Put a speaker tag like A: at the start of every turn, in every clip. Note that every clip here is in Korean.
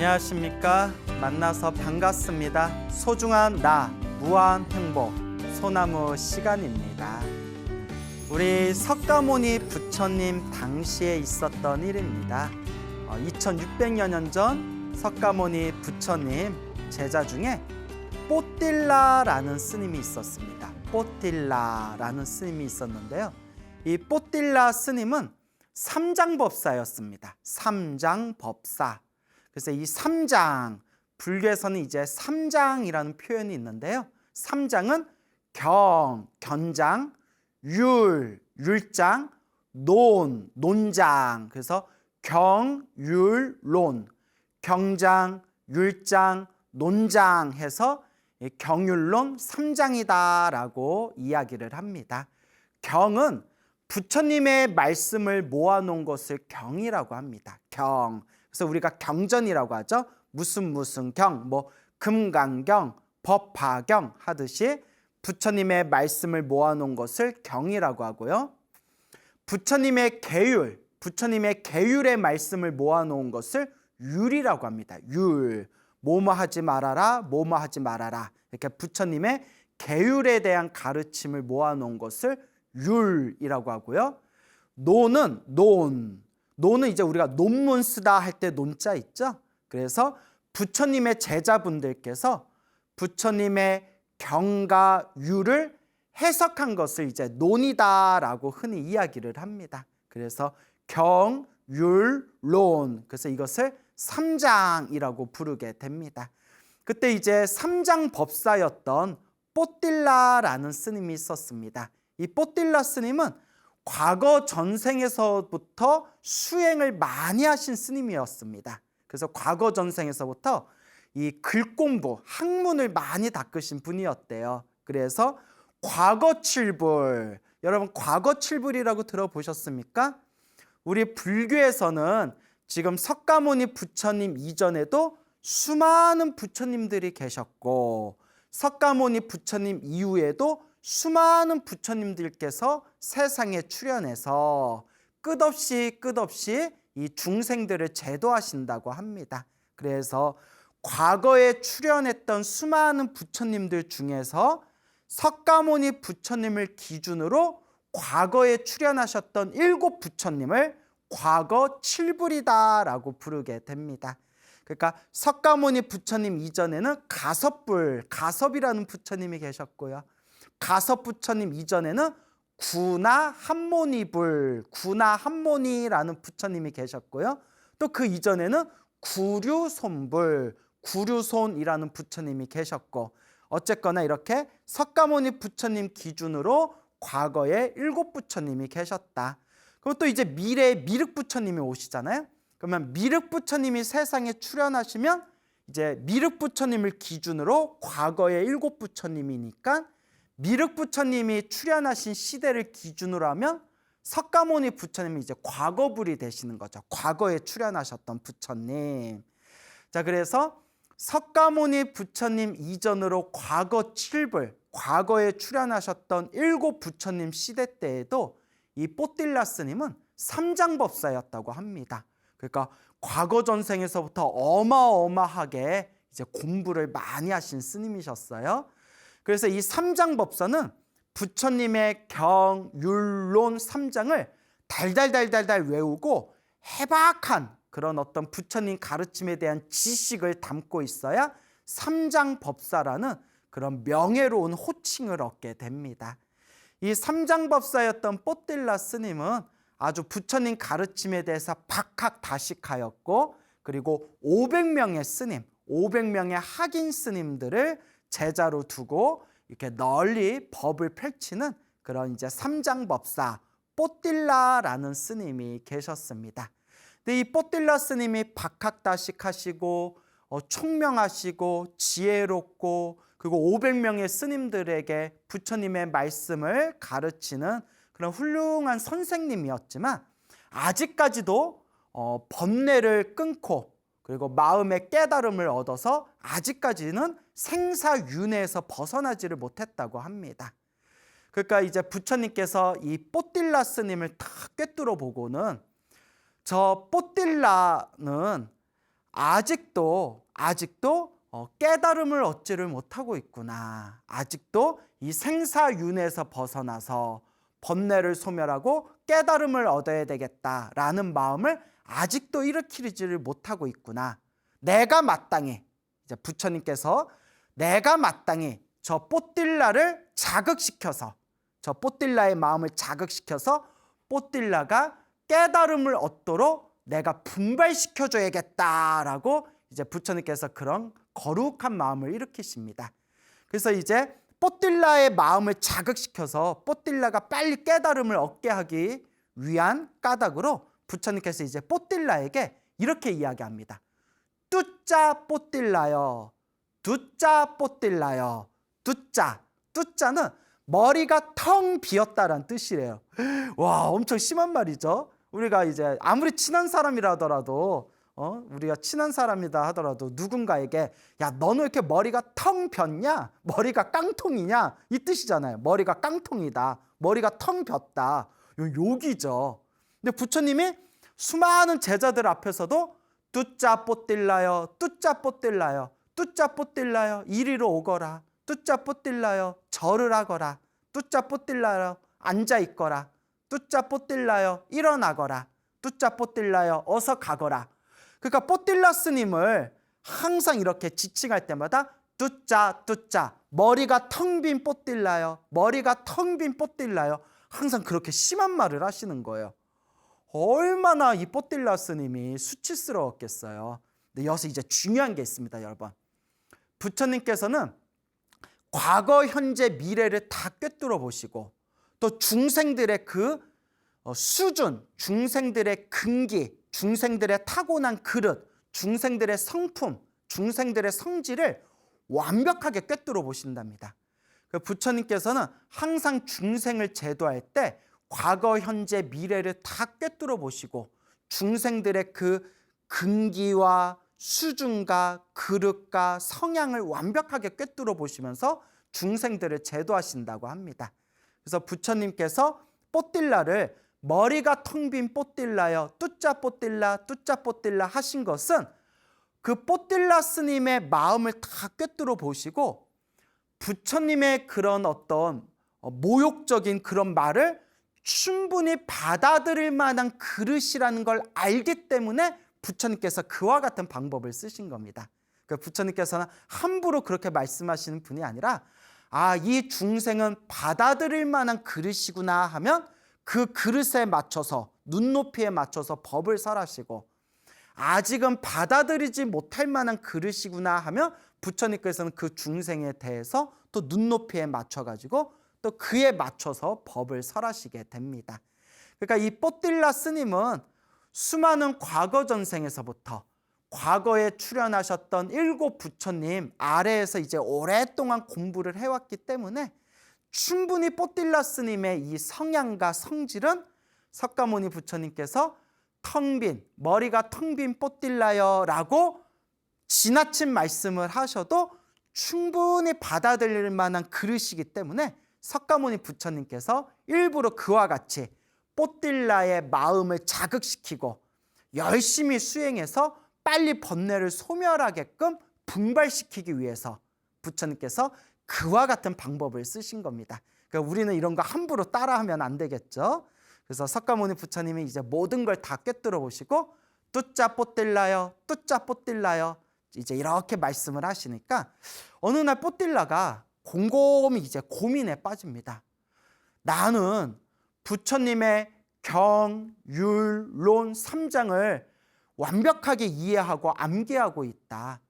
A: 안녕하십니까. 만나서 반갑습니다. 소중한 나, 무한 행복, 소나무 시간입니다. 우리 석가모니 부처님 당시에 있었던 일입니다. 2600여 년 전 석가모니 부처님 제자 중에 뽀딜라라는 스님이 있었습니다. 뽀딜라라는 스님이 있었는데요. 이 뽀딜라 스님은 삼장법사였습니다. 삼장법사. 그래서 이 삼장, 불교에서는 이제 삼장이라는 표현이 있는데요. 삼장은 경, 견장, 율, 율장, 논, 논장. 그래서 경, 율, 논, 경장, 율장, 논장 해서 경율론 삼장이다라고 이야기를 합니다. 경은 부처님의 말씀을 모아놓은 것을 경이라고 합니다. 경. 그래서 우리가 경전이라고 하죠. 무슨 경, 금강경, 법화경 하듯이 부처님의 말씀을 모아놓은 것을 경이라고 하고요. 부처님의 계율, 부처님의 계율의 말씀을 모아놓은 것을 율이라고 합니다. 율, 뭐뭐 하지 말아라, 뭐뭐 하지 말아라. 이렇게 부처님의 계율에 대한 가르침을 모아놓은 것을 율이라고 하고요. 논은 이제 우리가 논문 쓰다 할 때 논자 있죠. 그래서 부처님의 제자분들께서 부처님의 경과 율을 해석한 것을 이제 논이다라고 흔히 이야기를 합니다. 그래서 경, 율, 논. 그래서 이것을 삼장이라고 부르게 됩니다. 그때 이제 삼장법사였던 뽀딜라라는 스님이 있었습니다. 이 뽀딜라 스님은 과거 전생에서부터 수행을 많이 하신 스님이었습니다. 그래서 과거 전생에서부터 이 글공부, 학문을 많이 닦으신 분이었대요. 그래서 과거칠불, 여러분 과거칠불이라고 들어보셨습니까? 우리 불교에서는 지금 석가모니 부처님 이전에도 수많은 부처님들이 계셨고 석가모니 부처님 이후에도 수많은 부처님들께서 세상에 출현해서 끝없이 이 중생들을 제도하신다고 합니다. 그래서 과거에 출현했던 수많은 부처님들 중에서 석가모니 부처님을 기준으로 과거에 출현하셨던 7 부처님을 과거 칠불이다라고 부르게 됩니다. 그러니까 석가모니 부처님 이전에는 가섭이라는 부처님이 계셨고요. 가섭 부처님 이전에는 구나한모니라는 부처님이 계셨고요. 또 그 이전에는 구류손이라는 부처님이 계셨고, 어쨌거나 이렇게 석가모니 부처님 기준으로 과거에 7 부처님이 계셨다. 그럼 또 이제 미래에 미륵 부처님이 오시잖아요. 그러면 미륵 부처님이 세상에 출현하시면 이제 미륵 부처님을 기준으로 과거에 7 부처님이니까 미륵 부처님이 출현하신 시대를 기준으로 하면 석가모니 부처님이 이제 과거불이 되시는 거죠. 과거에 출현하셨던 부처님. 자, 그래서 석가모니 부처님 이전으로 과거 칠불, 과거에 출현하셨던 7 부처님 시대 때에도 이 뽀딜라 스님은 삼장법사였다고 합니다. 그러니까 과거 전생에서부터 어마어마하게 이제 공부를 많이 하신 스님이셨어요. 그래서 이 삼장법사는 부처님의 경, 율, 논 삼장을 달달달달달 외우고 해박한 그런 어떤 부처님 가르침에 대한 지식을 담고 있어야 삼장법사라는 그런 명예로운 호칭을 얻게 됩니다. 이 삼장법사였던 뽀딜라 스님은 아주 부처님 가르침에 대해서 박학다식하였고, 그리고 500명의 스님, 500명의 학인 스님들을 제자로 두고 이렇게 널리 법을 펼치는 그런 이제 삼장법사 뽀딜라라는 스님이 계셨습니다. 근데 이 뽀딜라 스님이 박학다식하시고 총명하시고 지혜롭고, 그리고 500명의 스님들에게 부처님의 말씀을 가르치는 그런 훌륭한 선생님이었지만, 아직까지도 번뇌를 끊고 그리고 마음의 깨달음을 얻어서 아직까지는 생사윤회에서 벗어나지를 못했다고 합니다. 그러니까 이제 부처님께서 이 뽀딜라 스님을 탁 꿰뚫어 보고는 저 뽀딜라는 아직도 깨달음을 얻지를 못하고 있구나. 아직도 이 생사윤회에서 벗어나서 번뇌를 소멸하고 깨달음을 얻어야 되겠다라는 마음을 아직도 일으키지를 못하고 있구나. 내가 마땅히, 이제 부처님께서 내가 마땅히 저 뽀딜라를 자극시켜서, 저 뽀딜라의 마음을 자극시켜서 뽀딜라가 깨달음을 얻도록 내가 분발시켜줘야겠다라고 이제 부처님께서 그런 거룩한 마음을 일으키십니다. 그래서 이제 뽀딜라의 마음을 자극시켜서 뽀딜라가 빨리 깨달음을 얻게 하기 위한 까닭으로 부처님께서 이제 뽀딜라에게 이렇게 이야기합니다. 뚜짜 뽀딜라여, 두짜 뽀딜라여. 뚜짜는 머리가 텅 비었다라는 뜻이래요. 와, 엄청 심한 말이죠. 우리가 이제 아무리 친한 사람이라 하더라도 우리가 친한 사람이다 하더라도 누군가에게 야, 너는 왜 이렇게 머리가 텅 폈냐? 머리가 깡통이냐? 이 뜻이잖아요. 머리가 깡통이다. 머리가 텅 폈다. 욕이죠. 근데 부처님이 수많은 제자들 앞에서도 뚜짜 뽀딜라여, 뚜짜 뽀딜라여, 뚜짜 뽀딜라여, 이리로 오거라. 뚜짜 뽀딜라여, 절을 하거라. 뚜짜 뽀딜라여, 앉아 있거라. 뚜짜 뽀딜라여, 일어나거라. 뚜짜 뽀딜라여, 어서 가거라. 그러니까 뽀딜라 스님을 항상 이렇게 지칭할 때마다 뚜짜 머리가 텅 빈 뽀딜라여, 머리가 텅 빈 뽀딜라여, 항상 그렇게 심한 말을 하시는 거예요. 얼마나 이 뽀딜라 스님이 수치스러웠겠어요. 근데 여기서 이제 중요한 게 있습니다, 여러분. 부처님께서는 과거, 현재, 미래를 다 꿰뚫어 보시고 또 중생들의 그 수준, 중생들의 근기, 중생들의 타고난 그릇, 중생들의 성품, 중생들의 성질을 완벽하게 꿰뚫어 보신답니다. 부처님께서는 항상 중생을 제도할 때 과거, 현재, 미래를 다 꿰뚫어 보시고 중생들의 그 근기와 수준과 그릇과 성향을 완벽하게 꿰뚫어 보시면서 중생들을 제도하신다고 합니다. 그래서 부처님께서 뽀딜라를 머리가 텅 빈 뽀딜라여, 뚜짜 뽀딜라 하신 것은 그 뽀딜라 스님의 마음을 다 꿰뚫어 보시고 부처님의 그런 어떤 모욕적인 그런 말을 충분히 받아들일 만한 그릇이라는 걸 알기 때문에 부처님께서 그와 같은 방법을 쓰신 겁니다. 그러니까 부처님께서는 함부로 그렇게 말씀하시는 분이 아니라 이 중생은 받아들일 만한 그릇이구나 하면 그 그릇에 맞춰서 눈높이에 맞춰서 법을 설하시고 아직은 받아들이지 못할 만한 그릇이구나 하면 부처님께서는 그 중생에 대해서 또 눈높이에 맞춰가지고 또 그에 맞춰서 법을 설하시게 됩니다. 그러니까 이 뽀딜라 스님은 수많은 과거 전생에서부터 과거에 출연하셨던 7 부처님 아래에서 이제 오랫동안 공부를 해왔기 때문에 충분히 뽀딜라 스님의 이 성향과 성질은 석가모니 부처님께서 머리가 텅 빈 뽀딜라여 라고 지나친 말씀을 하셔도 충분히 받아들일 만한 그릇이기 때문에 석가모니 부처님께서 일부러 그와 같이 뽀딜라의 마음을 자극시키고 열심히 수행해서 빨리 번뇌를 소멸하게끔 분발시키기 위해서 부처님께서 그와 같은 방법을 쓰신 겁니다. 그러니까 우리는 이런 거 함부로 따라하면 안 되겠죠. 그래서 석가모니 부처님이 이제 모든 걸 다 꿰뚫어 보시고 뚜짜 뽀딜라여, 이제 이렇게 말씀을 하시니까 어느 날 뽀딜라가 곰곰이 이제 고민에 빠집니다. 나는 부처님의 경, 율, 론 3장을 완벽하게 이해하고 암기하고 있다.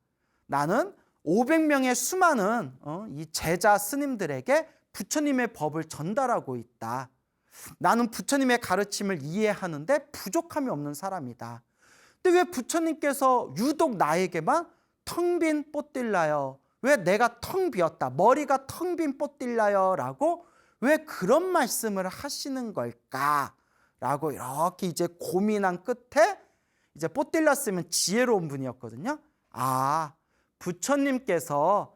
A: 나는 500명의 수많은 이 제자 스님들에게 부처님의 법을 전달하고 있다. 나는 부처님의 가르침을 이해하는데 부족함이 없는 사람이다. 근데 왜 부처님께서 유독 나에게만 텅 빈 뽀딜라여, 왜 내가 텅 비었다, 머리가 텅 빈 뽀딜라여 라고 왜 그런 말씀을 하시는 걸까? 라고 이렇게 이제 고민한 끝에 이제 뽀딜라 스님은 지혜로운 분이었거든요. 부처님께서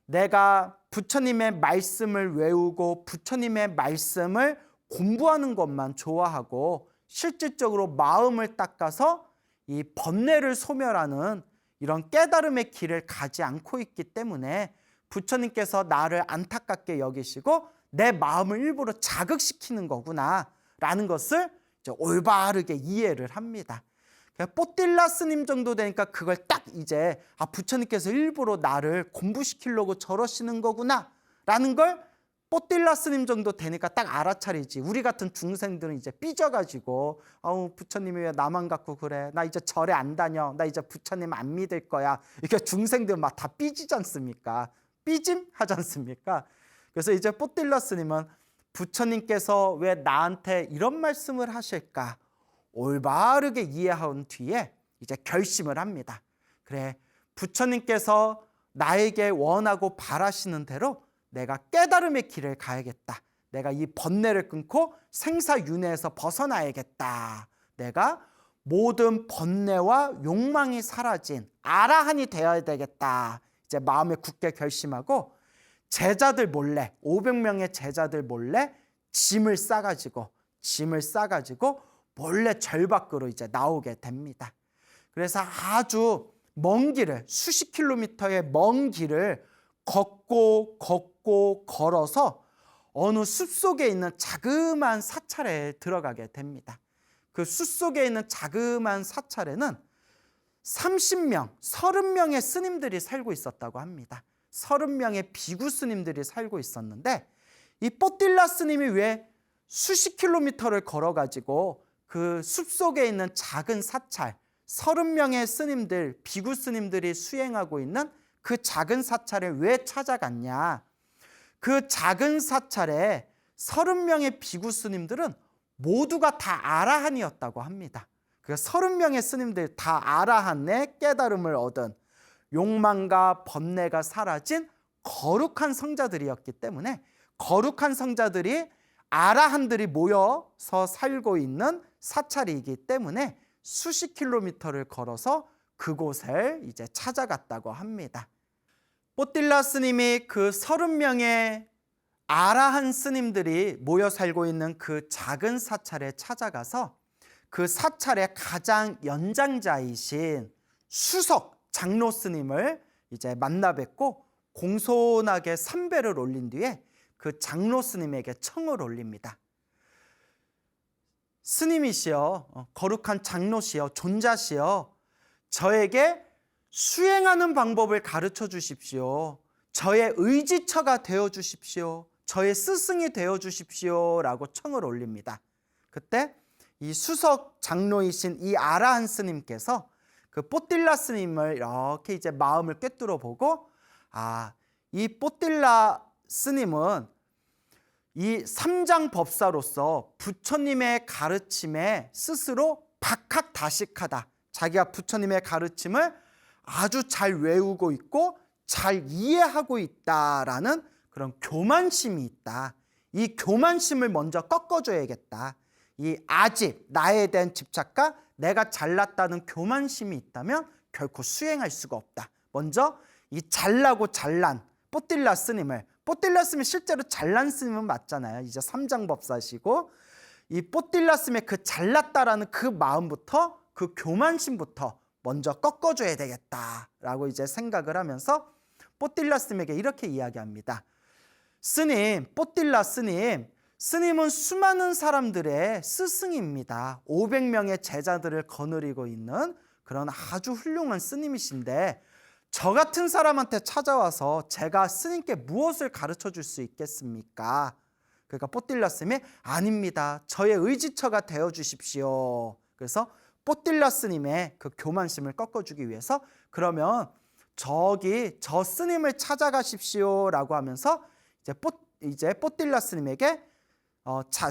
A: 내가 부처님의 말씀을 외우고 부처님의 말씀을 공부하는 것만 좋아하고 실질적으로 마음을 닦아서 이 번뇌를 소멸하는 이런 깨달음의 길을 가지 않고 있기 때문에 부처님께서 나를 안타깝게 여기시고 내 마음을 일부러 자극시키는 거구나 라는 것을 이제 올바르게 이해를 합니다. 뽀딜라 스님 정도 되니까 그걸 딱 이제 부처님께서 일부러 나를 공부시키려고 저러시는 거구나 라는 걸 뽀딜라 스님 정도 되니까 딱 알아차리지. 우리 같은 중생들은 이제 삐져가지고 부처님이 왜 나만 갖고 그래, 나 이제 절에 안 다녀, 나 이제 부처님 안 믿을 거야. 이렇게 중생들 막 다 삐지지 않습니까? 삐짐 하지 않습니까? 그래서 이제 뽀딜라 스님은 부처님께서 왜 나한테 이런 말씀을 하실까 올바르게 이해한 뒤에 이제 결심을 합니다. 그래, 부처님께서 나에게 원하고 바라시는 대로 내가 깨달음의 길을 가야겠다. 내가 이 번뇌를 끊고 생사윤회에서 벗어나야겠다. 내가 모든 번뇌와 욕망이 사라진 아라한이 되어야 되겠다. 이제 마음에 굳게 결심하고 제자들 몰래, 500명의 제자들 몰래 짐을 싸가지고 몰래 절 밖으로 이제 나오게 됩니다. 그래서 아주 먼 길을, 수십 킬로미터의 먼 길을 걷고 걸어서 어느 숲속에 있는 자그마한 사찰에 들어가게 됩니다. 그 숲속에 있는 자그마한 사찰에는 30명, 30명의 스님들이 살고 있었다고 합니다. 30명의 비구 스님들이 살고 있었는데 이 뽀딜라 스님이 왜 수십 킬로미터를 걸어가지고 그 숲속에 있는 작은 사찰, 30명의 스님들, 비구 스님들이 수행하고 있는 그 작은 사찰에 왜 찾아갔냐? 그 작은 사찰에 30명의 비구 스님들은 모두가 다 아라한이었다고 합니다. 그 30명의 스님들 다 아라한의 깨달음을 얻은 욕망과 번뇌가 사라진 거룩한 성자들이었기 때문에 거룩한 성자들이 아라한들이 모여서 살고 있는 사찰이기 때문에 수십 킬로미터를 걸어서 그곳을 이제 찾아갔다고 합니다. 뽀딜라 스님이 그 30명의 아라한 스님들이 모여 살고 있는 그 작은 사찰에 찾아가서 그 사찰의 가장 연장자이신 수석 장로 스님을 이제 만나 뵙고 공손하게 삼배를 올린 뒤에 그 장로 스님에게 청을 올립니다. 스님이시여, 거룩한 장로시여, 존자시여, 저에게 수행하는 방법을 가르쳐 주십시오. 저의 의지처가 되어 주십시오. 저의 스승이 되어 주십시오 라고 청을 올립니다. 그때 이 수석 장로이신 이 아라한 스님께서 그 뽀딜라 스님을 이렇게 이제 마음을 꿰뚫어 보고 이 뽀딜라 스님은 이 삼장법사로서 부처님의 가르침에 스스로 박학다식하다. 자기가 부처님의 가르침을 아주 잘 외우고 있고 잘 이해하고 있다라는 그런 교만심이 있다. 이 교만심을 먼저 꺾어줘야겠다. 이 아집, 나에 대한 집착과 내가 잘났다는 교만심이 있다면 결코 수행할 수가 없다. 먼저 이 잘나고 잘난 뽀딜라 스님을, 뽀딜라 스님이 실제로 잘난 스님은 맞잖아요. 이제 삼장법사시고 이 뽀딜라 스님의 그 잘났다라는 그 마음부터, 그 교만심부터 먼저 꺾어줘야 되겠다라고 이제 생각을 하면서 뽀딜라 스님에게 이렇게 이야기합니다. 스님, 뽀딜라 스님, 스님은 수많은 사람들의 스승입니다. 500명의 제자들을 거느리고 있는 그런 아주 훌륭한 스님이신데 저 같은 사람한테 찾아와서 제가 스님께 무엇을 가르쳐 줄 수 있겠습니까? 그러니까 뽀딜라 스님이 아닙니다. 저의 의지처가 되어 주십시오. 그래서 뽀딜라 스님의 그 교만심을 꺾어주기 위해서 그러면 저기 저 스님을 찾아가십시오라고 하면서 이제 뽀딜라 스님에게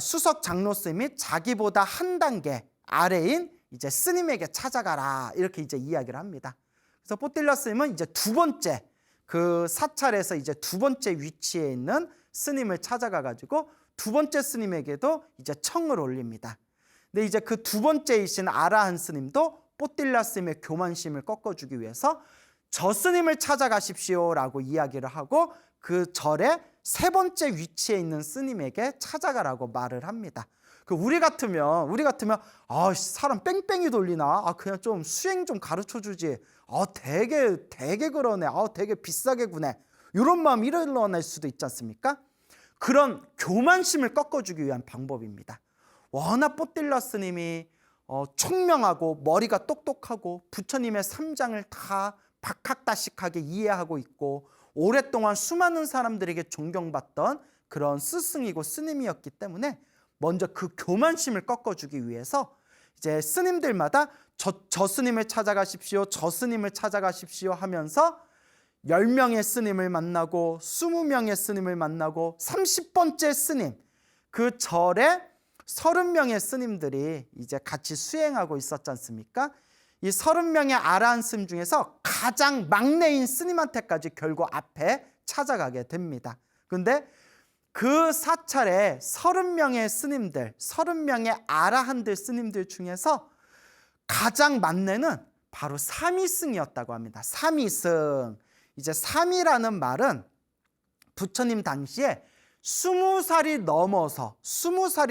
A: 수석 장로 스님이 자기보다 한 단계 아래인 이제 스님에게 찾아가라 이렇게 이제 이야기를 합니다. 그래서 뽀딜라 스님은 이제 두 번째 그 사찰에서 이제 두 번째 위치에 있는 스님을 찾아가 가지고 두 번째 스님에게도 이제 청을 올립니다. 근데 이제 그 두 번째이신 아라한 스님도 뽀딜라 스님의 교만심을 꺾어주기 위해서 저 스님을 찾아가십시오라고 이야기를 하고 그 절의 세 번째 위치에 있는 스님에게 찾아가라고 말을 합니다. 우리 같으면 사람 뺑뺑이 돌리나? 그냥 좀 수행 좀 가르쳐 주지. 되게 그러네. 되게 비싸게 구네. 이런 마음이 일어날 수도 있지 않습니까? 그런 교만심을 꺾어주기 위한 방법입니다. 워낙 뽀딜라 스님이 총명하고 머리가 똑똑하고 부처님의 삼장을 다 박학다식하게 이해하고 있고 오랫동안 수많은 사람들에게 존경받던 그런 스승이고 스님이었기 때문에 먼저 그 교만심을 꺾어주기 위해서 이제 스님들마다 저 스님을 찾아가십시오, 저 스님을 찾아가십시오 하면서 10명의 스님을 만나고 20명의 스님을 만나고 30번째 스님, 그 절에 30명의 스님들이 이제 같이 수행하고 있었지 않습니까? 이 30명의 아라한 스님 중에서 가장 막내인 스님한테까지 결국 앞에 찾아가게 됩니다. 근데 그 사찰에 30명의 스님들, 30명의 아라한들 스님들 중에서 가장 막내는 바로 삼위승이었다고 합니다. 삼위승. 이제 삼위라는 말은 부처님 당시에 20살이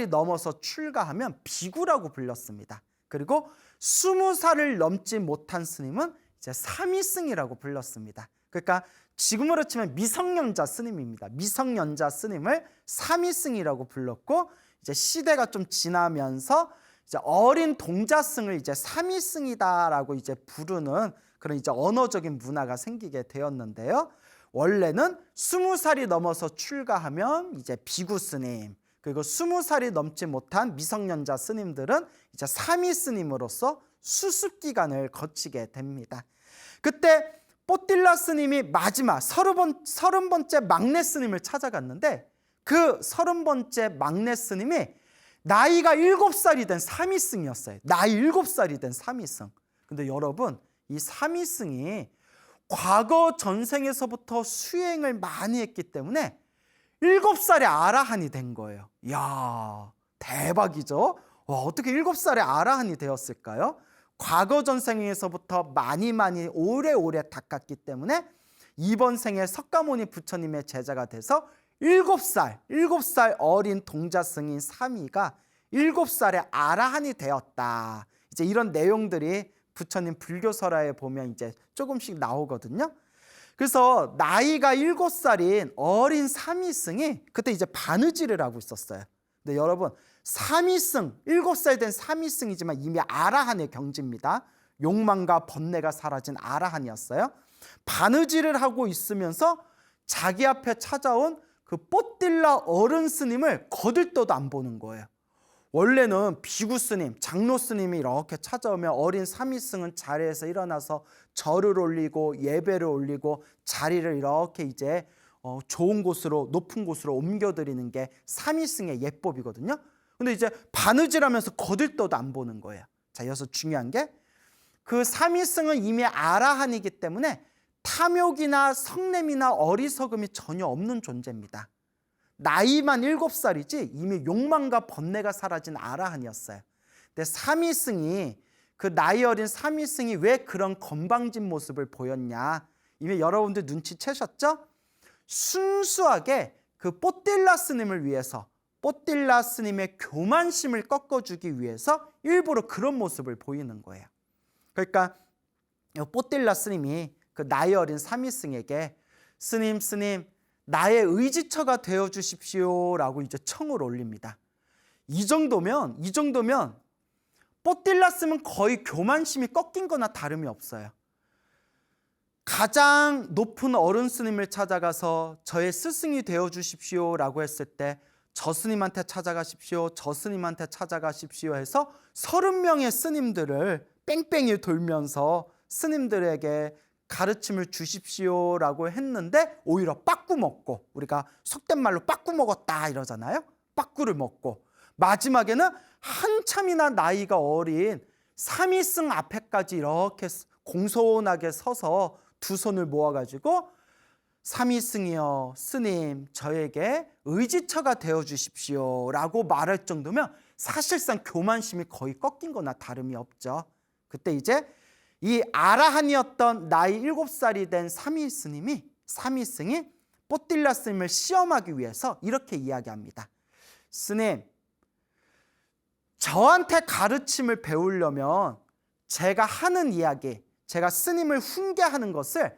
A: 넘어서 출가하면 비구라고 불렸습니다. 그리고 20살을 넘지 못한 스님은 이제 삼위승이라고 불렀습니다. 그러니까 지금으로 치면 미성년자 스님입니다. 미성년자 스님을 삼위승이라고 불렀고, 이제 시대가 좀 지나면서 이제 어린 동자승을 이제 삼위승이다라고 이제 부르는 그런 이제 언어적인 문화가 생기게 되었는데요. 원래는 20살이 넘어서 출가하면 이제 비구 스님, 그리고 20살이 넘지 못한 미성년자 스님들은 이제 삼위 스님으로서 수습 기간을 거치게 됩니다. 그때 뽀딜라 스님이 마지막 30번째 막내 스님을 찾아갔는데, 그 30번째 막내 스님이 나이가 7살이 된 삼위승이었어요. 나이 7살이 된 삼위승. 근데 여러분, 이 삼위승이 과거 전생에서부터 수행을 많이 했기 때문에 7살에 아라한이 된 거예요. 이야, 대박이죠? 어떻게 7살에 아라한이 되었을까요? 과거 전생에서부터 많이 오래오래 닦았기 때문에 이번 생에 석가모니 부처님의 제자가 돼서 7살 어린 동자승인 삼위가 7살에 아라한이 되었다. 이제 이런 내용들이 부처님 불교설화에 보면 이제 조금씩 나오거든요. 그래서 나이가 7살인 어린 삼위승이 그때 이제 바느질을 하고 있었어요. 근데 여러분, 삼위승, 7살 된 삼위승이지만 이미 아라한의 경지입니다. 욕망과 번뇌가 사라진 아라한이었어요. 바느질을 하고 있으면서 자기 앞에 찾아온 그 뽀딜라 어른 스님을 거들떠도 안 보는 거예요. 원래는 비구 스님, 장로 스님이 이렇게 찾아오면 어린 삼위승은 자리에서 일어나서 절을 올리고 예배를 올리고 자리를 이렇게 이제 좋은 곳으로, 높은 곳으로 옮겨드리는 게 삼위승의 예법이거든요. 근데 이제 바느질하면서 거들떠도 안 보는 거예요. 자, 여기서 중요한 게 그 삼위승은 이미 아라한이기 때문에 탐욕이나 성냄이나 어리석음이 전혀 없는 존재입니다. 나이만 7살이지 이미 욕망과 번뇌가 사라진 아라한이었어요. 근데 삼위승이, 그 나이 어린 삼위승이 왜 그런 건방진 모습을 보였냐, 이미 여러분들 눈치채셨죠? 순수하게 그 뽀딜라 스님을 위해서, 뽀딜라 스님의 교만심을 꺾어주기 위해서 일부러 그런 모습을 보이는 거예요. 그러니까 뽀딜라 스님이 그 나이 어린 삼위승에게 스님 나의 의지처가 되어 주십시오라고 이제 청을 올립니다. 이 정도면 뽀딜라 스님은 거의 교만심이 꺾인 거나 다름이 없어요. 가장 높은 어른 스님을 찾아가서 저의 스승이 되어 주십시오라고 했을 때 저 스님한테 찾아가십시오, 저 스님한테 찾아가십시오 해서 30명의 스님들을 뺑뺑이 돌면서 스님들에게 가르침을 주십시오라고 했는데 오히려 빠꾸 먹고, 우리가 속된 말로 빠꾸 먹었다 이러잖아요. 빠꾸를 먹고 마지막에는 한참이나 나이가 어린 삼위승 앞에까지 이렇게 공손하게 서서 두 손을 모아가지고 삼위승이여 스님 저에게 의지처가 되어 주십시오라고 말할 정도면 사실상 교만심이 거의 꺾인 거나 다름이 없죠. 그때 이제 이 아라한이었던 나이 7살이 된 삼위승이 뽀딜라 스님을 시험하기 위해서 이렇게 이야기합니다. 스님, 저한테 가르침을 배우려면 제가 하는 이야기, 제가 스님을 훈계하는 것을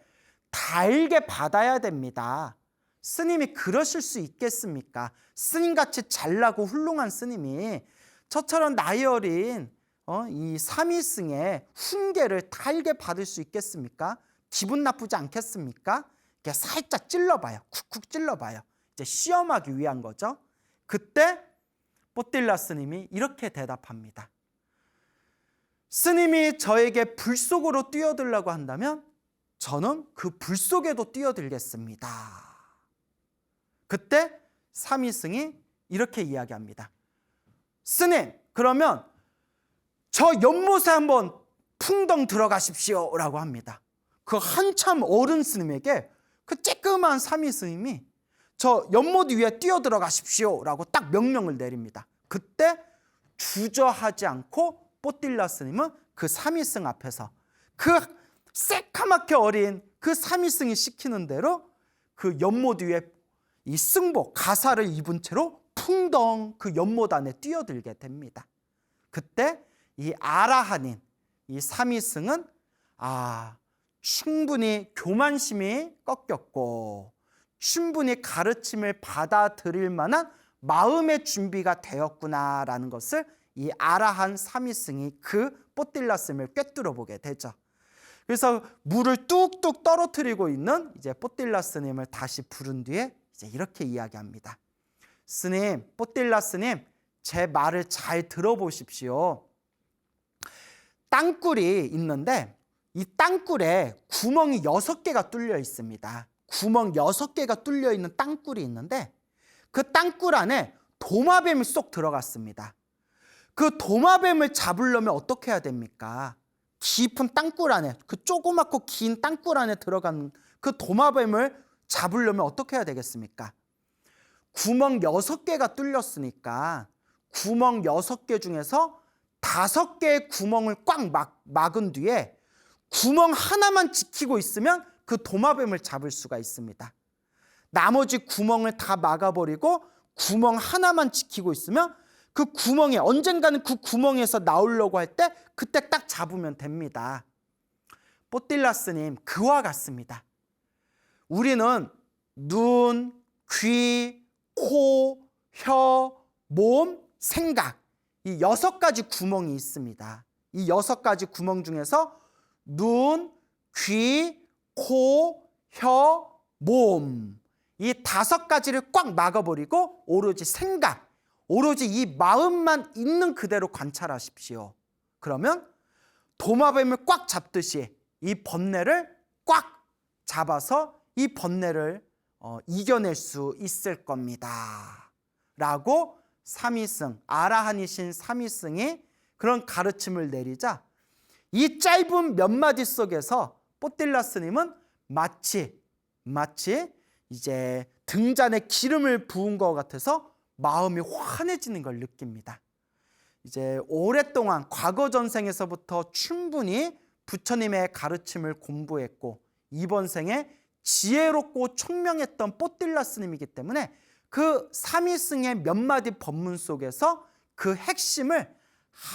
A: 달게 받아야 됩니다. 스님이 그러실 수 있겠습니까? 스님같이 잘나고 훌륭한 스님이 저처럼 나이 어린 이 삼위승의 훈계를 달게 받을 수 있겠습니까? 기분 나쁘지 않겠습니까? 이렇게 살짝 찔러봐요. 쿡쿡 찔러봐요. 이제 시험하기 위한 거죠. 그때 뽀딜라 스님이 이렇게 대답합니다. 스님이 저에게 불 속으로 뛰어들라고 한다면 저는 그 불 속에도 뛰어들겠습니다. 그때 삼위승이 이렇게 이야기합니다. 스님, 그러면 저 연못에 한번 풍덩 들어가십시오 라고 합니다. 그 한참 어른 스님에게 그 쬐끄만 삼위스님이 저 연못 위에 뛰어들어가십시오 라고 딱 명령을 내립니다. 그때 주저하지 않고 뽀딜라 스님은 그 삼위승 앞에서 그 새카맣게 어린 그 삼위승이 시키는 대로 그 연못 위에 이 승복, 가사를 입은 채로 풍덩 그 연못 안에 뛰어들게 됩니다. 그때 이 아라한인 이 삼위승은 충분히 교만심이 꺾였고 충분히 가르침을 받아들일 만한 마음의 준비가 되었구나라는 것을 이 아라한 삼위승이 그 뽀딜라 스님을 꿰뚫어 보게 되죠. 그래서 물을 뚝뚝 떨어뜨리고 있는 이제 뽀딜라 스님을 다시 부른 뒤에 이제 이렇게 이야기합니다. 스님, 뽀딜라 스님, 제 말을 잘 들어보십시오. 땅굴이 있는데 이 땅굴에 구멍이 6개가 뚫려 있습니다. 구멍 6개가 뚫려 있는 땅굴이 있는데 그 땅굴 안에 도마뱀이 쏙 들어갔습니다. 그 도마뱀을 잡으려면 어떻게 해야 됩니까? 깊은 땅굴 안에, 그 조그맣고 긴 땅굴 안에 들어간 그 도마뱀을 잡으려면 어떻게 해야 되겠습니까? 구멍 6개가 뚫렸으니까 구멍 6개 중에서 5개의 구멍을 꽉 막은 뒤에 구멍 하나만 지키고 있으면 그 도마뱀을 잡을 수가 있습니다. 나머지 구멍을 다 막아버리고 구멍 하나만 지키고 있으면 그 구멍에 언젠가는 그 구멍에서 나오려고 할 때 그때 딱 잡으면 됩니다. 뽀딜라 스님, 그와 같습니다. 우리는 눈, 귀, 코, 혀, 몸, 생각 이 6가지 구멍이 있습니다. 이 6가지 구멍 중에서 눈, 귀, 코, 혀, 몸 이 5가지를 꽉 막아버리고 오로지 생각, 오로지 이 마음만 있는 그대로 관찰하십시오. 그러면 도마뱀을 꽉 잡듯이 이 번뇌를 꽉 잡아서 이 번뇌를 이겨낼 수 있을 겁니다. 라고 삼위승, 아라한이신 삼위승이 그런 가르침을 내리자 이 짧은 몇 마디 속에서 뽀딜라 스님은 마치 이제 등잔에 기름을 부은 것 같아서 마음이 환해지는 걸 느낍니다. 이제 오랫동안 과거 전생에서부터 충분히 부처님의 가르침을 공부했고 이번 생에 지혜롭고 총명했던 뽀딜라 스님이기 때문에 그 삼위승의 몇 마디 법문 속에서 그 핵심을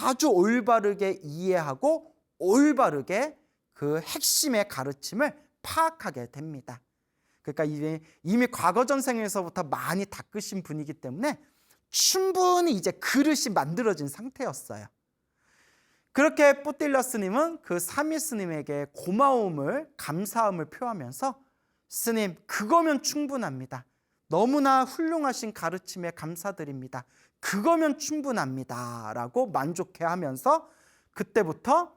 A: 아주 올바르게 이해하고 올바르게 그 핵심의 가르침을 파악하게 됩니다. 그러니까 이미 과거 전생에서부터 많이 닦으신 분이기 때문에 충분히 이제 그릇이 만들어진 상태였어요. 그렇게 뽀딜라 스님은 그 삼위 스님에게 고마움을, 감사함을 표하면서 스님, 그거면 충분합니다. 너무나 훌륭하신 가르침에 감사드립니다. 그거면 충분합니다. 라고 만족해하면서 그때부터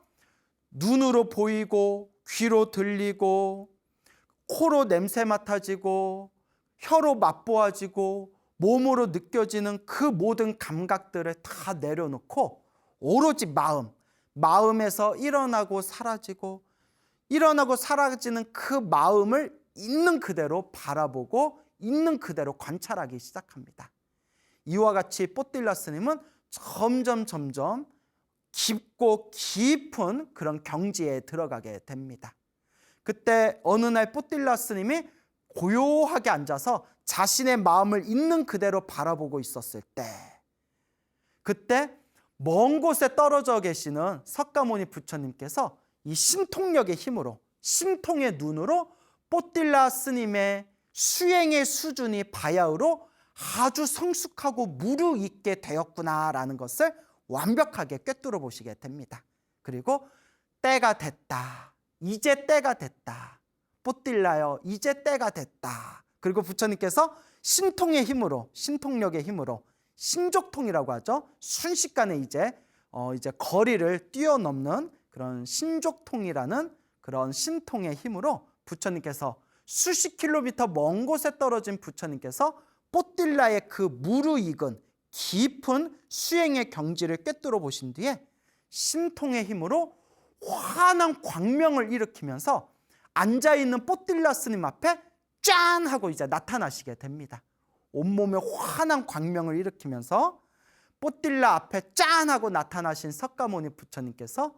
A: 눈으로 보이고 귀로 들리고 코로 냄새 맡아지고 혀로 맛보아지고 몸으로 느껴지는 그 모든 감각들을 다 내려놓고 오로지 마음에서 일어나고 사라지고 일어나고 사라지는 그 마음을 있는 그대로 바라보고 있는 그대로 관찰하기 시작합니다. 이와 같이 뽀딜라 스님은 점점 깊고 깊은 그런 경지에 들어가게 됩니다. 그때 어느 날 뽀딜라 스님이 고요하게 앉아서 자신의 마음을 있는 그대로 바라보고 있었을 때 그때 먼 곳에 떨어져 계시는 석가모니 부처님께서 이 신통력의 힘으로, 신통의 눈으로 뽀딜라 스님의 수행의 수준이 바야흐로 아주 성숙하고 무르익게 되었구나라는 것을 완벽하게 꿰뚫어 보시게 됩니다. 그리고 때가 됐다. 이제 때가 됐다. 뽀딜라여, 이제 때가 됐다. 그리고 부처님께서 신통의 힘으로, 신통력의 힘으로, 신족통이라고 하죠. 순식간에 이제 거리를 뛰어넘는 그런 신족통이라는 그런 신통의 힘으로 부처님께서 수십 킬로미터 먼 곳에 떨어진 부처님께서 뽀딜라의 그 무르익은 깊은 수행의 경지를 꿰뚫어 보신 뒤에 신통의 힘으로 환한 광명을 일으키면서 앉아있는 뽀딜라 스님 앞에 짠 하고 이제 나타나시게 됩니다. 온몸에 환한 광명을 일으키면서 뽀딜라 앞에 짠 하고 나타나신 석가모니 부처님께서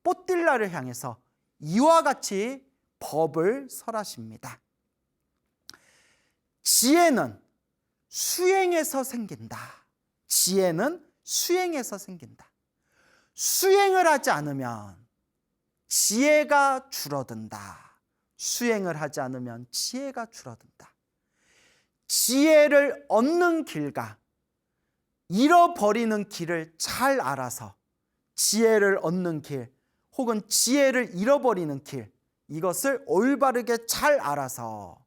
A: 뽀딜라를 향해서 이와 같이 법을 설하십니다. 지혜는 수행에서 생긴다. 지혜는 수행에서 생긴다. 수행을 하지 않으면 지혜가 줄어든다. 수행을 하지 않으면 지혜가 줄어든다. 지혜를 얻는 길과 잃어버리는 길을 잘 알아서 지혜를 얻는 길 혹은 지혜를 잃어버리는 길, 이것을 올바르게 잘 알아서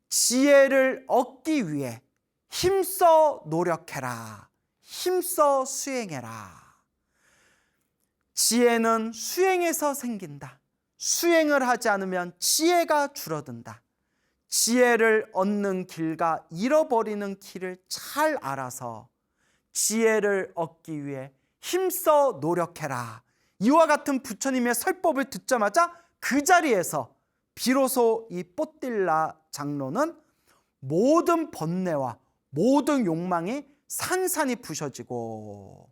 A: 지혜를 얻기 위해 힘써 노력해라. 힘써 수행해라. 지혜는 수행에서 생긴다. 수행을 하지 않으면 지혜가 줄어든다. 지혜를 얻는 길과 잃어버리는 길을 잘 알아서 지혜를 얻기 위해 힘써 노력해라. 이와 같은 부처님의 설법을 듣자마자 그 자리에서 비로소 이 뽀딜라 장로는 모든 번뇌와 모든 욕망이 산산이 부셔지고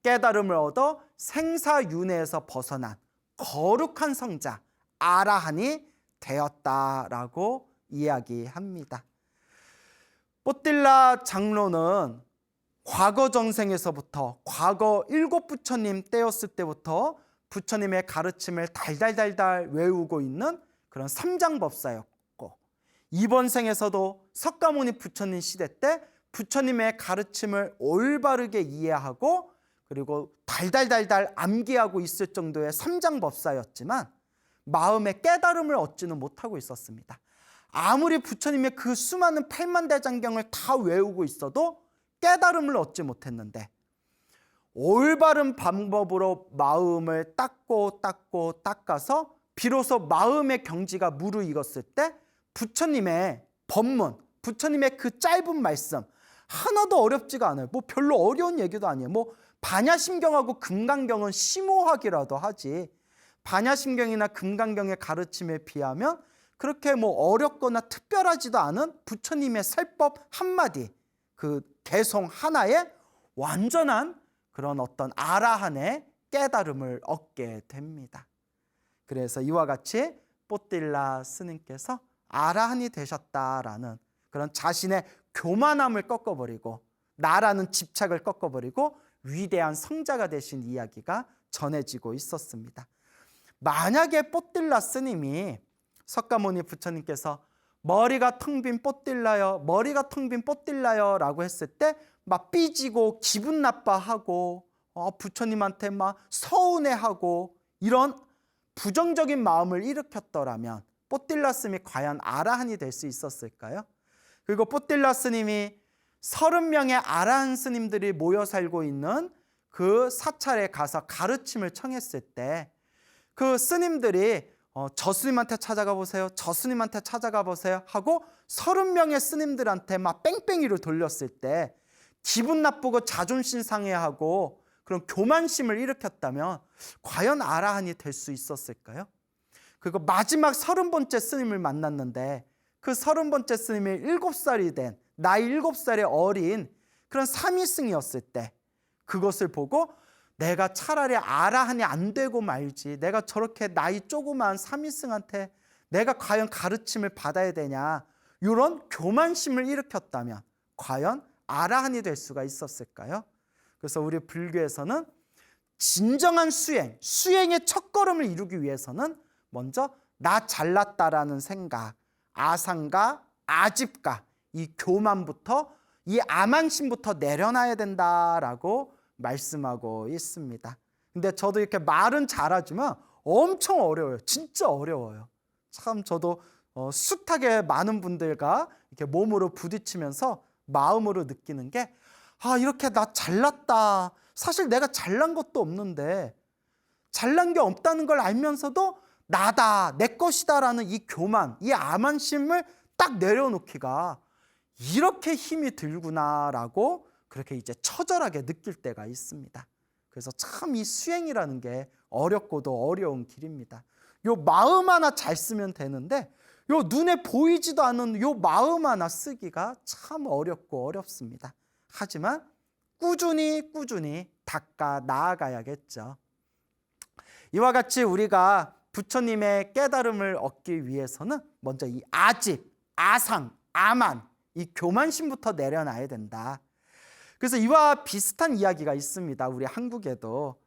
A: 깨달음을 얻어 생사윤회에서 벗어난 거룩한 성자 아라한이 되었다라고 이야기합니다. 뽀딜라 장로는 과거 전생에서부터, 과거 일곱 부처님 때였을 때부터 부처님의 가르침을 달달달달 외우고 있는 그런 삼장법사였고, 이번 생에서도 석가모니 부처님 시대 때 부처님의 가르침을 올바르게 이해하고 그리고 달달달달 암기하고 있을 정도의 삼장법사였지만 마음의 깨달음을 얻지는 못하고 있었습니다. 아무리 부처님의 그 수많은 팔만대장경을 다 외우고 있어도 깨달음을 얻지 못했는데, 올바른 방법으로 마음을 닦아서 비로소 마음의 경지가 무르익었을 때 부처님의 법문, 부처님의 그 짧은 말씀 하나도 어렵지가 않아요. 뭐 별로 어려운 얘기도 아니에요. 뭐 반야심경하고 금강경은 심오하기라도 하지, 반야심경이나 금강경의 가르침에 비하면 그렇게 뭐 어렵거나 특별하지도 않은 부처님의 설법 한마디, 그 개송 하나에 완전한 그런 어떤 아라한의 깨달음을 얻게 됩니다. 그래서 이와 같이 뽀딜라 스님께서 아라한이 되셨다라는 그런 자신의 교만함을 꺾어버리고 나라는 집착을 꺾어버리고 위대한 성자가 되신 이야기가 전해지고 있었습니다. 만약에 뽀딜라 스님이 석가모니 부처님께서 머리가 텅 빈 뽀딜라요, 머리가 텅 빈 뽀딜라요 라고 했을 때 막 삐지고 기분 나빠하고 부처님한테 막 서운해하고 이런 부정적인 마음을 일으켰더라면 뽀딜라 스님이 과연 아라한이 될 수 있었을까요? 그리고 뽀딜라 스님이 30명의 아라한 스님들이 모여 살고 있는 그 사찰에 가서 가르침을 청했을 때 그 스님들이 저 스님한테 찾아가 보세요, 저 스님한테 찾아가 보세요 하고 30명의 스님들한테 막 뺑뺑이를 돌렸을 때 기분 나쁘고 자존심 상해하고 그런 교만심을 일으켰다면 과연 아라한이 될 수 있었을까요? 그리고 마지막 30번째 스님을 만났는데 그 30번째 스님이 7살이 된, 나이 7살의 어린 그런 사미승이었을 때 그것을 보고 내가 차라리 아라한이 안 되고 말지, 내가 저렇게 나이 조그만 사미승한테 내가 과연 가르침을 받아야 되냐, 이런 교만심을 일으켰다면 과연 아라한이 될 수가 있었을까요? 그래서 우리 불교에서는 진정한 수행의 첫걸음을 이루기 위해서는 먼저 나 잘났다라는 생각, 아상과 아집과 이 교만부터, 이 암만심부터 내려놔야 된다라고 말씀하고 있습니다. 근데 저도 이렇게 말은 잘하지만 엄청 어려워요. 진짜 어려워요. 참 저도 숱하게 많은 분들과 이렇게 몸으로 부딪히면서 마음으로 느끼는 게, 이렇게 나 잘났다. 사실 내가 잘난 것도 없는데, 잘난 게 없다는 걸 알면서도 나다, 내 것이다라는 이 교만, 이 암만심을 딱 내려놓기가 이렇게 힘이 들구나라고 그렇게 이제 처절하게 느낄 때가 있습니다. 그래서 참 이 수행이라는 게 어렵고도 어려운 길입니다. 요 마음 하나 잘 쓰면 되는데, 요 눈에 보이지도 않는 요 마음 하나 쓰기가 참 어렵고 어렵습니다. 하지만 꾸준히 닦아 나아가야겠죠. 이와 같이 우리가 부처님의 깨달음을 얻기 위해서는 먼저 이 아집, 아상, 아만, 이 교만심부터 내려놔야 된다. 그래서 이와 비슷한 이야기가 있습니다. 우리 한국에도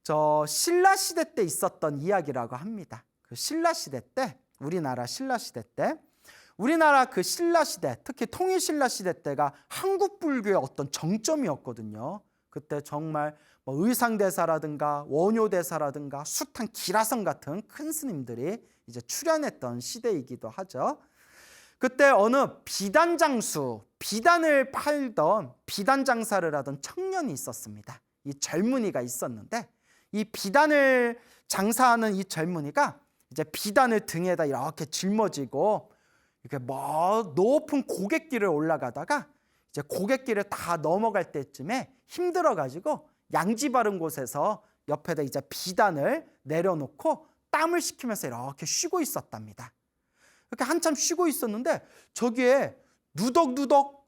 A: 저 신라 시대 때 있었던 이야기라고 합니다. 그 신라 시대 때, 우리나라 신라 시대 때, 우리나라 그 신라 시대, 특히 통일 신라 시대 때가 한국 불교의 어떤 정점이었거든요. 그때 정말 뭐 의상대사라든가 원효대사라든가 숱한 기라성 같은 큰 스님들이 이제 출연했던 시대이기도 하죠. 그때 어느 비단장수, 비단을 팔던 비단 장사를 하던 청년이 있었습니다. 이 젊은이가 있었는데, 이 비단을 장사하는 이 젊은이가 이제 비단을 등에다 이렇게 짊어지고 이렇게 높은 고갯길을 올라가다가 이제 고갯길을 다 넘어갈 때쯤에 힘들어가지고 양지 바른 곳에서 옆에다 이제 비단을 내려놓고 땀을 식히면서 이렇게 쉬고 있었답니다. 이렇게 한참 쉬고 있었는데 저기에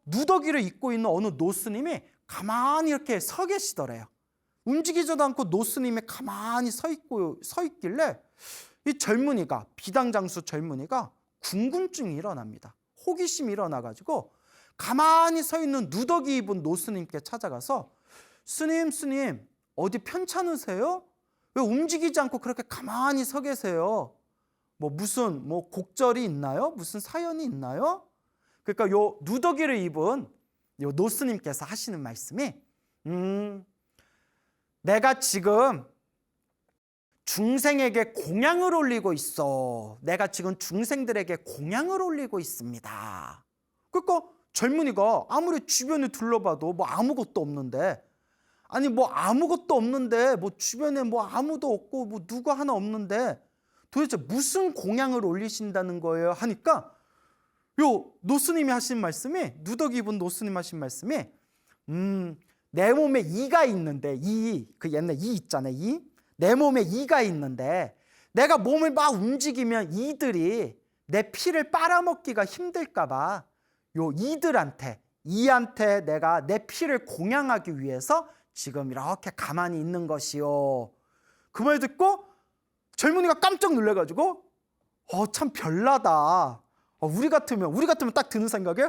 A: 누더기를 입고 있는 어느 노스님이 가만히 이렇게 서 계시더래요. 움직이지도 않고 노스님이 가만히 서 있길래 이 젊은이가, 비단장수 젊은이가 궁금증이 일어납니다. 호기심이 일어나가지고 가만히 서 있는 누더기 입은 노스님께 찾아가서, 스님 어디 편찮으세요? 왜 움직이지 않고 그렇게 가만히 서 계세요? 무슨 곡절이 있나요? 무슨 사연이 있나요? 그러니까 요 누더기를 입은 요 노스님께서 하시는 말씀이, 내가 지금 중생에게 공양을 올리고 있어. 내가 지금 중생들에게 공양을 올리고 있습니다. 그러니까 젊은이가 아무리 주변을 둘러봐도 아무것도 없는데, 아무것도 없는데 주변에 아무도 없고 누구 하나 없는데 도대체 무슨 공양을 올리신다는 거예요? 하니까 요 노스님이 하신 말씀이, 누더기 입은 노스님 하신 말씀이, 내 몸에 이가 있는데, 그 옛날 이 있잖아요. 내 몸에 이가 있는데 내가 몸을 막 움직이면 이들이 내 피를 빨아먹기가 힘들까 봐 요 이한테 내가 내 피를 공양하기 위해서 지금 이렇게 가만히 있는 것이요. 그 말 듣고 젊은이가 깜짝 놀라가지고 참 별나다. 우리 같으면 딱 드는 생각에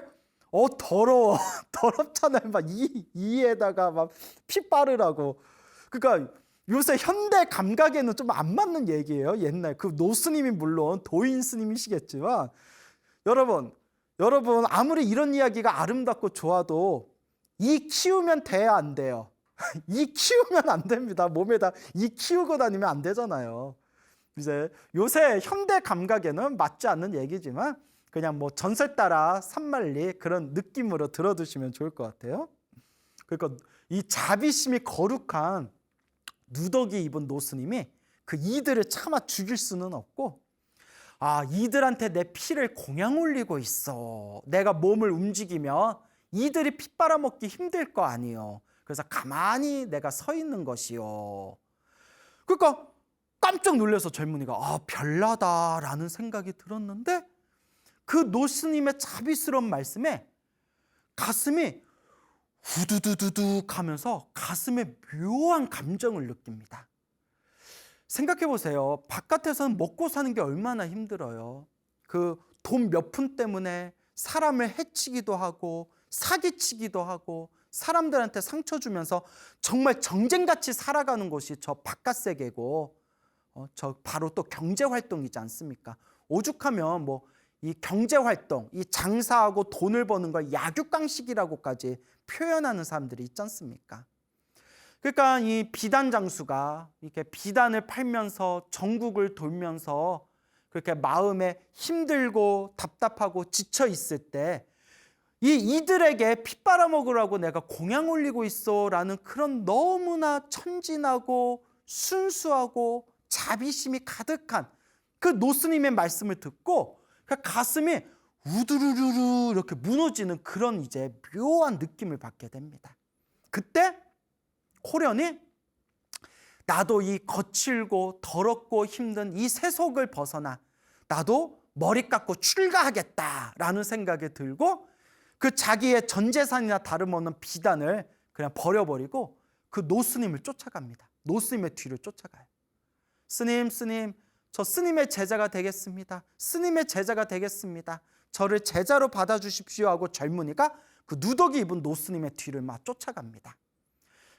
A: 더러워. 더럽잖아요. 막 이에다가 막 피 빠르라고. 그러니까 요새 현대 감각에는 좀 안 맞는 얘기예요. 옛날 그 노스님이 물론 도인 스님이시겠지만, 여러분 아무리 이런 이야기가 아름답고 좋아도 이 키우면 돼야 안 돼요? 이 키우면 안 됩니다. 몸에다 이 키우고 다니면 안 되잖아요. 이제 요새 현대 감각에는 맞지 않는 얘기지만 그냥 전설 따라 산만리 그런 느낌으로 들어두시면 좋을 것 같아요. 그러니까 이 자비심이 거룩한 누더기 입은 노스님이 그 이들을 차마 죽일 수는 없고, 이들한테 내 피를 공양 올리고 있어. 내가 몸을 움직이면 이들이 피 빨아먹기 힘들 거 아니요. 그래서 가만히 내가 서 있는 것이요. 그러니까 깜짝 놀라서 젊은이가 별나다라는 생각이 들었는데, 그 노스님의 자비스러운 말씀에 가슴이 후두두두둑 하면서 가슴에 묘한 감정을 느낍니다. 생각해 보세요. 바깥에서는 먹고 사는 게 얼마나 힘들어요. 그 돈 몇 푼 때문에 사람을 해치기도 하고 사기치기도 하고 사람들한테 상처 주면서 정말 정쟁같이 살아가는 곳이 저 바깥 세계고 저 바로 또 경제 활동이지 않습니까? 오죽하면 뭐 이 경제 활동, 이 장사하고 돈을 버는 걸 약육강식이라고까지 표현하는 사람들이 있지 않습니까? 그러니까 이 비단 장수가 이렇게 비단을 팔면서 전국을 돌면서 그렇게 마음에 힘들고 답답하고 지쳐 있을 때 이들에게 피 빨아먹으라고 내가 공양 올리고 있어라는 그런 너무나 천진하고 순수하고 자비심이 가득한 그 노스님의 말씀을 듣고 가슴이 우두루루루 이렇게 무너지는 그런 이제 묘한 느낌을 받게 됩니다. 그때 호련이 나도 이 거칠고 더럽고 힘든 이 세속을 벗어나 나도 머리 깎고 출가하겠다라는 생각이 들고 그 자기의 전 재산이나 다름없는 비단을 그냥 버려버리고 그 노스님을 쫓아갑니다. 노스님의 뒤를 쫓아가요. 스님, 스님, 저 스님의 제자가 되겠습니다. 스님의 제자가 되겠습니다. 저를 제자로 받아주십시오 하고 젊은이가 그 누더기 입은 노스님의 뒤를 막 쫓아갑니다.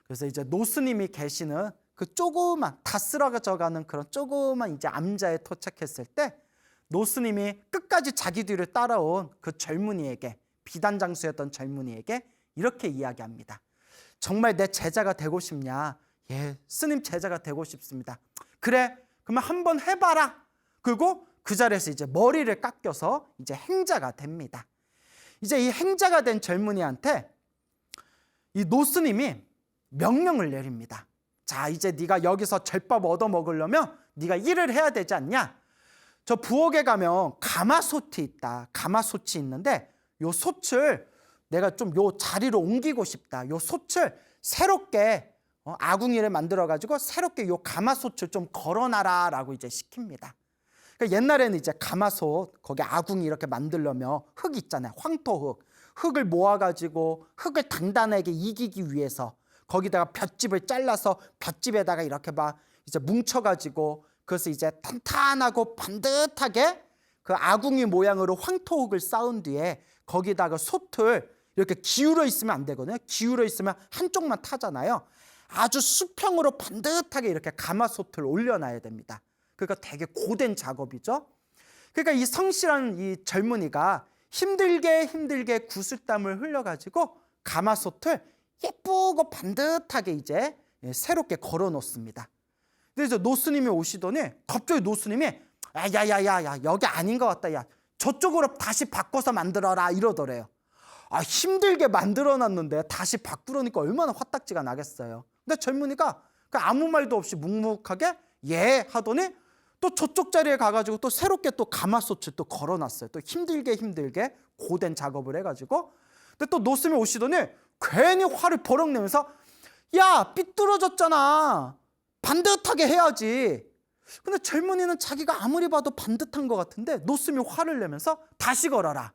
A: 그래서 이제 노스님이 계시는 그 조그만 다 쓰러져가는 그런 조그만 이제 암자에 도착했을 때 노스님이 끝까지 자기 뒤를 따라온 그 젊은이에게 비단장수였던 젊은이에게 이렇게 이야기합니다. 정말 내 제자가 되고 싶냐? 예, 스님 제자가 되고 싶습니다. 그래, 그러면 한번 해봐라. 그리고 그 자리에서 이제 머리를 깎여서 이제 행자가 됩니다. 이제 이 행자가 된 젊은이한테 이 노스님이 명령을 내립니다. 자, 이제 네가 여기서 절밥 얻어 먹으려면 네가 일을 해야 되지 않냐? 저 부엌에 가면 가마솥이 있다. 가마솥이 있는데 요 솥을 내가 좀 요 자리로 옮기고 싶다. 요 솥을 새롭게 아궁이를 만들어 가지고 새롭게 요 가마솥을 좀 걸어놔라라고 이제 시킵니다. 그러니까 옛날에는 이제 가마솥 거기 아궁이 이렇게 만들려면 흙 있잖아요. 황토흙. 흙을 모아 가지고 흙을 단단하게 이기기 위해서 거기다가 볏짚을 잘라서 볏짚에다가 이렇게 막 이제 뭉쳐 가지고 그것을 이제 탄탄하고 반듯하게 그 아궁이 모양으로 황토흙을 쌓은 뒤에 거기다가 솥을 이렇게 기울어 있으면 안 되거든요. 기울어 있으면 한쪽만 타잖아요. 아주 수평으로 반듯하게 이렇게 가마솥을 올려놔야 됩니다. 그러니까 되게 고된 작업이죠. 그러니까 이 성실한 이 젊은이가 힘들게 구슬땀을 흘려가지고 가마솥을 예쁘고 반듯하게 이제 새롭게 걸어 놓습니다. 그래서 노스님이 오시더니 갑자기 노스님이 야야야야 여기 아닌 것 같다. 야 저쪽으로 다시 바꿔서 만들어라 이러더래요. 아 힘들게 만들어놨는데 다시 바꾸려니까 얼마나 화딱지가 나겠어요. 근데 젊은이가 아무 말도 없이 묵묵하게 예 하더니 또 저쪽 자리에 가가지고 또 새롭게 또 가마솥을 또 걸어놨어요. 또 힘들게 고된 작업을 해가지고. 근데 또 노스님이 오시더니 괜히 화를 버럭 내면서 야 삐뚤어졌잖아. 반듯하게 해야지. 근데 젊은이는 자기가 아무리 봐도 반듯한 것 같은데 노스님이 화를 내면서 다시 걸어라.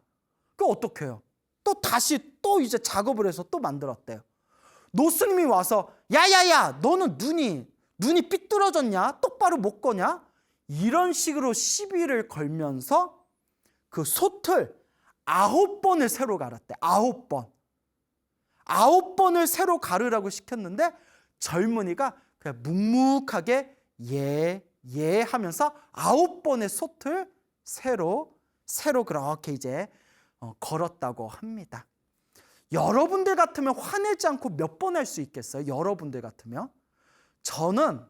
A: 그거 어떡해요? 또 다시 또 이제 작업을 해서 또 만들었대요. 노스님이 와서 야야야 너는 눈이 삐뚤어졌냐? 똑바로 못 거냐? 이런 식으로 시비를 걸면서 그 솥을 9번을 새로 갈았대. 9번. 9번을 새로 가르라고 시켰는데 젊은이가 그냥 묵묵하게 예 하면서 9번의 솥을 새로 그렇게 이제 걸었다고 합니다. 여러분들 같으면 화내지 않고 몇 번 할 수 있겠어요? 여러분들 같으면? 저는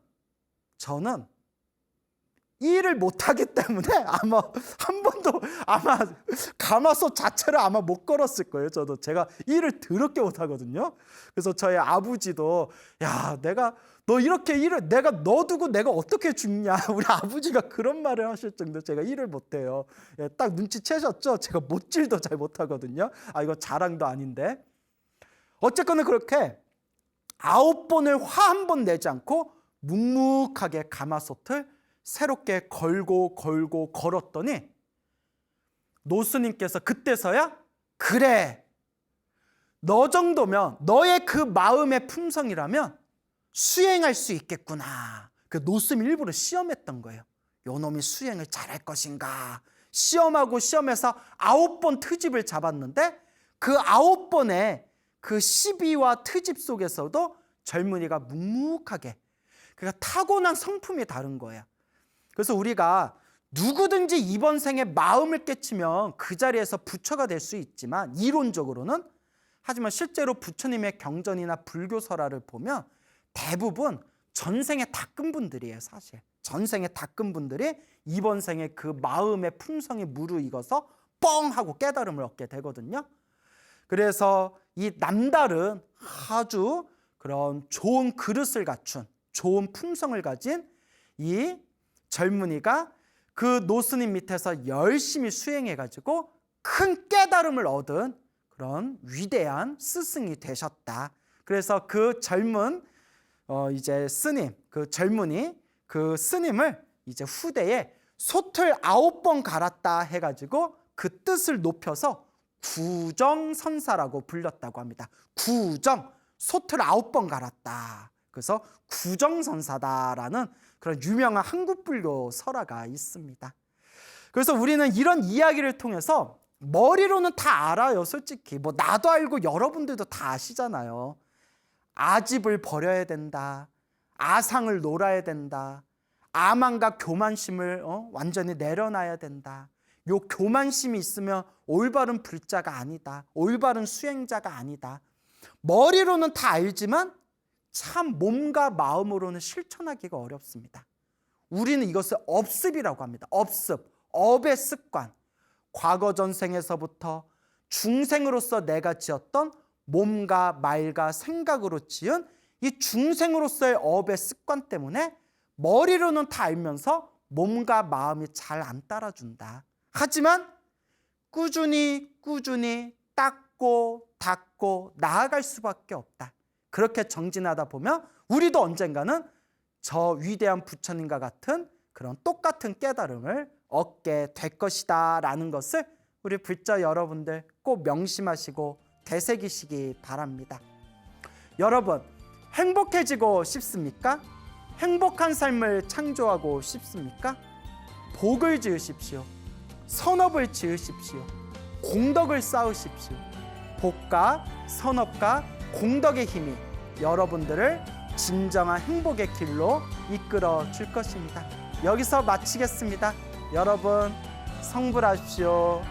A: 일을 못하기 때문에 아마 한 번도 아마 가마솥 자체를 아마 못 걸었을 거예요. 저도 제가 일을 더럽게 못하거든요. 그래서 저희 아버지도 야 내가 너 이렇게 일을 내가 너 두고 내가 어떻게 죽냐 우리 아버지가 그런 말을 하실 정도 제가 일을 못해요. 예, 딱 눈치채셨죠? 제가 못질도 잘 못하거든요. 아 이거 자랑도 아닌데 어쨌거나 그렇게 9번을 화 한 번 내지 않고 묵묵하게 가마솥을 새롭게 걸었더니 노스님께서 그때서야 그래 너 정도면 너의 그 마음의 품성이라면 수행할 수 있겠구나. 그 노스님 일부러 시험했던 거예요. 요 놈이 수행을 잘할 것인가. 시험하고 시험해서 9번 트집을 잡았는데 그 9번에 그 시비와 트집 속에서도 젊은이가 묵묵하게, 그러니까 타고난 성품이 다른 거예요. 그래서 우리가 누구든지 이번 생에 마음을 깨치면 그 자리에서 부처가 될 수 있지만, 이론적으로는, 하지만 실제로 부처님의 경전이나 불교 설화를 보면 대부분 전생에 닦은 분들이에요. 사실 전생에 닦은 분들이 이번 생에 그 마음의 품성이 무르익어서 뻥 하고 깨달음을 얻게 되거든요. 그래서 이 남다른 아주 그런 좋은 그릇을 갖춘, 좋은 품성을 가진 이 젊은이가 그 노스님 밑에서 열심히 수행해가지고 큰 깨달음을 얻은 그런 위대한 스승이 되셨다. 그래서 그 젊은 이제 스님, 그 젊은이, 그 스님을 이제 후대에 솥을 9번 갈았다 해가지고 그 뜻을 높여서 구정선사라고 불렸다고 합니다. 구정, 솥을 9번 갈았다. 그래서 구정선사다라는 그런 유명한 한국불교 설화가 있습니다. 그래서 우리는 이런 이야기를 통해서 머리로는 다 알아요. 솔직히 뭐 나도 알고 여러분들도 다 아시잖아요. 아집을 버려야 된다, 아상을 놓아야 된다, 아만과 교만심을 완전히 내려놔야 된다. 요 교만심이 있으면 올바른 불자가 아니다, 올바른 수행자가 아니다. 머리로는 다 알지만 참 몸과 마음으로는 실천하기가 어렵습니다. 우리는 이것을 업습이라고 합니다. 업습, 업의 습관. 과거 전생에서부터 중생으로서 내가 지었던 몸과 말과 생각으로 지은 이 중생으로서의 업의 습관 때문에 머리로는 다 알면서 몸과 마음이 잘 안 따라준다. 하지만 꾸준히 닦고 닦고 나아갈 수밖에 없다. 그렇게 정진하다 보면 우리도 언젠가는 저 위대한 부처님과 같은 그런 똑같은 깨달음을 얻게 될 것이다 라는 것을 우리 불자 여러분들 꼭 명심하시고 되새기시기 바랍니다. 여러분, 행복해지고 싶습니까? 행복한 삶을 창조하고 싶습니까? 복을 지으십시오. 선업을 지으십시오. 공덕을 쌓으십시오. 복과 선업과 공덕의 힘이 여러분들을 진정한 행복의 길로 이끌어 줄 것입니다. 여기서 마치겠습니다. 여러분, 성불하십시오.